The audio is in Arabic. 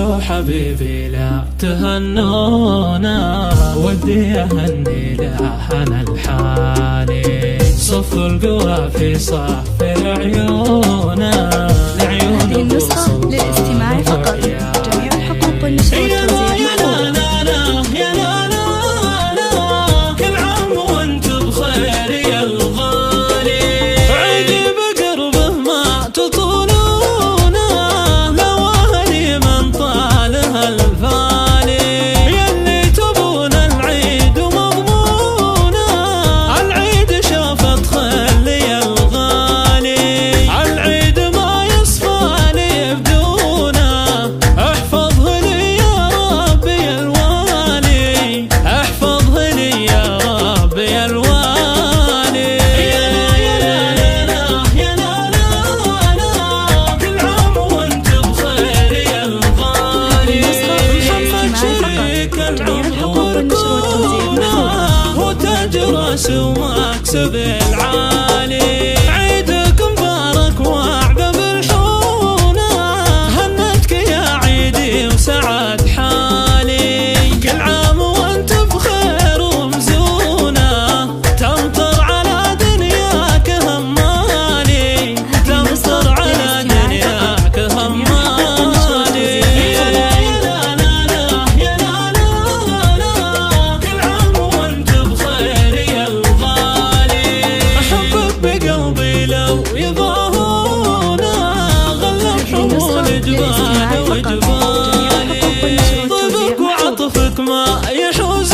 قولوا حبيبي لا تهنونا، ودي أهني لحن الحالي، صف القوى في صف العيون، هذه النسخة للاستماع فقط، جميع الحقوق والنشر والتوزيع محفوظة. ومكسب العالي، عيدكم مبارك وأعبى بالحونة، هنتك يا عيدي وسعد حالي، كل عام وانت بخير ومزونة، تمطر على دنياك همالي، تمطر على دنياك همالي، يا لا يا لا لا لا يا لا لا لا، كل عام وانت بخير يا الغالي، أحبك بقلبي لو يضاهونا، غلب حمول جبال وجبالي، طيبك وعطفك ما يحوز